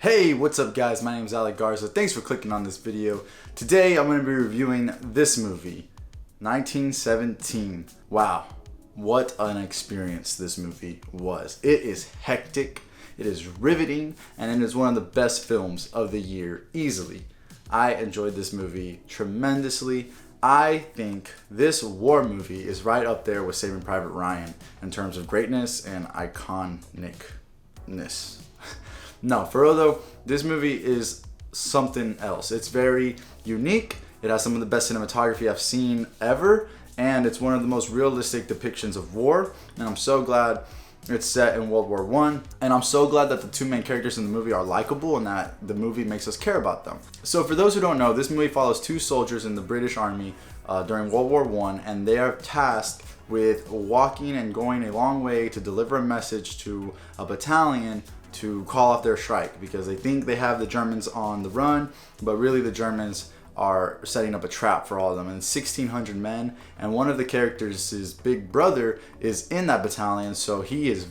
Hey, what's up guys? My name is Alec Garza. Thanks for clicking on this video. Today I'm going to be reviewing this movie, 1917. Wow, what an experience this movie was. It is hectic, it is riveting, and it is one of the best films of the year, easily. I enjoyed this movie tremendously. I think this war movie is right up there with Saving Private Ryan in terms of greatness and iconicness. No, for real though, this movie is something else. It's very unique. It has some of the best cinematography I've seen ever, and it's one of the most realistic depictions of war. And I'm so glad it's set in World War I. And I'm so glad that the two main characters in the movie are likable and that the movie makes us care about them. So for those who don't know, this movie follows two soldiers in the British Army during World War I, and they are tasked with walking and going a long way to deliver a message to a battalion to call off their strike, because they think they have the Germans on the run, but really the Germans are setting up a trap for all of them. And 1,600 men, and one of the characters, his big brother, is in that battalion, so he is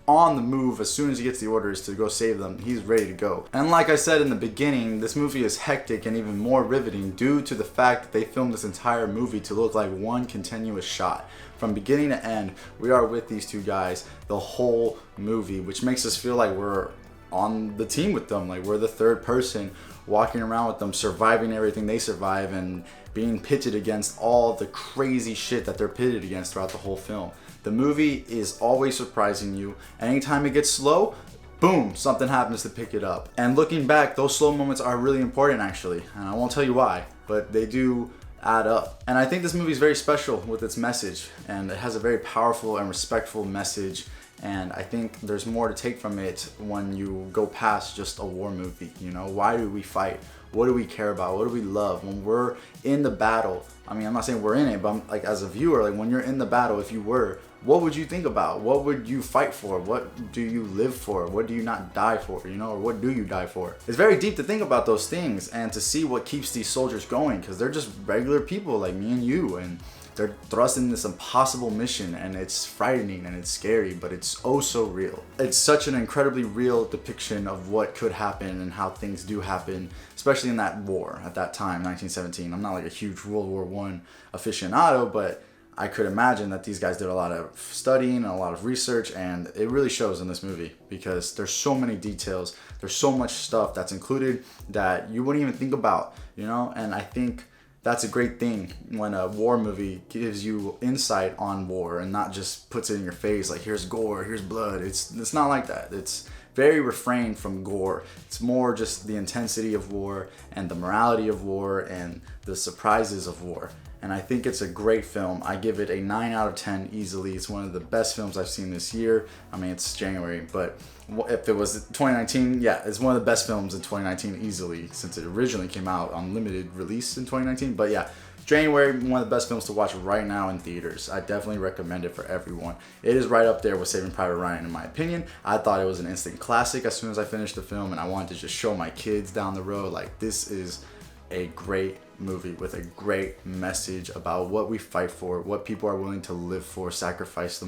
on the move as soon as he gets the orders to go save them. He's ready to go. And like I said in the beginning, this movie is hectic and even more riveting due to the fact that they filmed this entire movie to look like one continuous shot. From beginning to end, we are with these two guys the whole movie, which makes us feel like we're on the team with them, like we're the third person walking around with them, surviving everything they survive and being pitted against all the crazy shit that they're pitted against throughout the whole film. The movie is always surprising you. Anytime it gets slow, boom, something happens to pick it up. And looking back, those slow moments are really important actually, and I won't tell you why, but they do add up. And I think this movie is very special with its message, and it has a very powerful and respectful message, and I think there's more to take from it when you go past just a war movie. You know, why do we fight? What do we care about? What do we love? When we're in the battle, I mean, I'm not saying we're in it, but I'm, like, as a viewer, like when you're in the battle, if you were, what would you think about? What would you fight for? What do you live for? What do you not die for? You know, or what do you die for? It's very deep to think about those things and to see what keeps these soldiers going, because they're just regular people like me and you, and they're thrust in this impossible mission, and it's frightening and it's scary, but it's oh so real. It's such an incredibly real depiction of what could happen and how things do happen, especially in that war at that time, 1917. I'm not like a huge World War I aficionado, but I could imagine that these guys did a lot of studying and a lot of research, and it really shows in this movie because there's so many details, there's so much stuff that's included that you wouldn't even think about, you know? And I think that's a great thing when a war movie gives you insight on war and not just puts it in your face like here's gore, here's blood. It's not like that. It's very refrained from gore. It's more just the intensity of war and the morality of war and the surprises of war. And I think it's a great film. I give it a 9 out of 10 easily. It's one of the best films I've seen this year. I mean, it's January, but if it was 2019, yeah, it's one of the best films in 2019 easily, since it originally came out on limited release in 2019. But yeah, January, one of the best films to watch right now in theaters. I definitely recommend it for everyone. It is right up there with Saving Private Ryan in my opinion. I thought it was an instant classic as soon as I finished the film, and I wanted to just show my kids down the road, like, this is a great movie with a great message about what we fight for, what people are willing to live for, sacrifice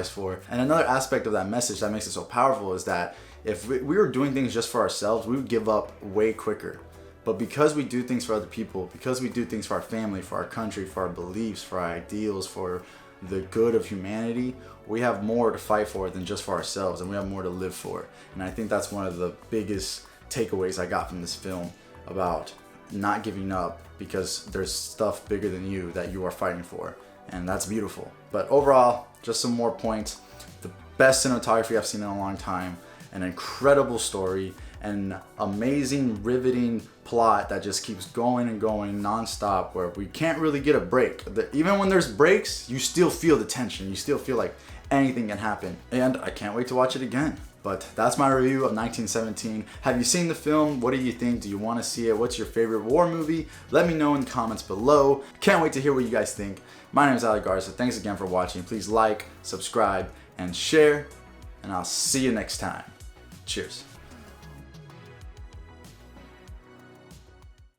for. And another aspect of that message that makes it so powerful is that if we were doing things just for ourselves, we would give up way quicker. But because we do things for other people, because we do things for our family, for our country, for our beliefs, for our ideals, for the good of humanity, we have more to fight for than just for ourselves, and we have more to live for. And I think that's one of the biggest takeaways I got from this film about not giving up, because there's stuff bigger than you that you are fighting for, and that's beautiful. But overall, just some more points: the best cinematography I've seen in a long time, an incredible story, an amazing riveting plot that just keeps going and going non-stop, where we can't really get a break. Even when there's breaks, you still feel the tension, you still feel like anything can happen, and I can't wait to watch it again. But that's my review of 1917. Have you seen the film? What do you think? Do you want to see it? What's your favorite war movie? Let me know in the comments below. Can't wait to hear what you guys think. My name is Alec Garza. Thanks again for watching. Please like, subscribe, and share, and I'll see you next time. Cheers.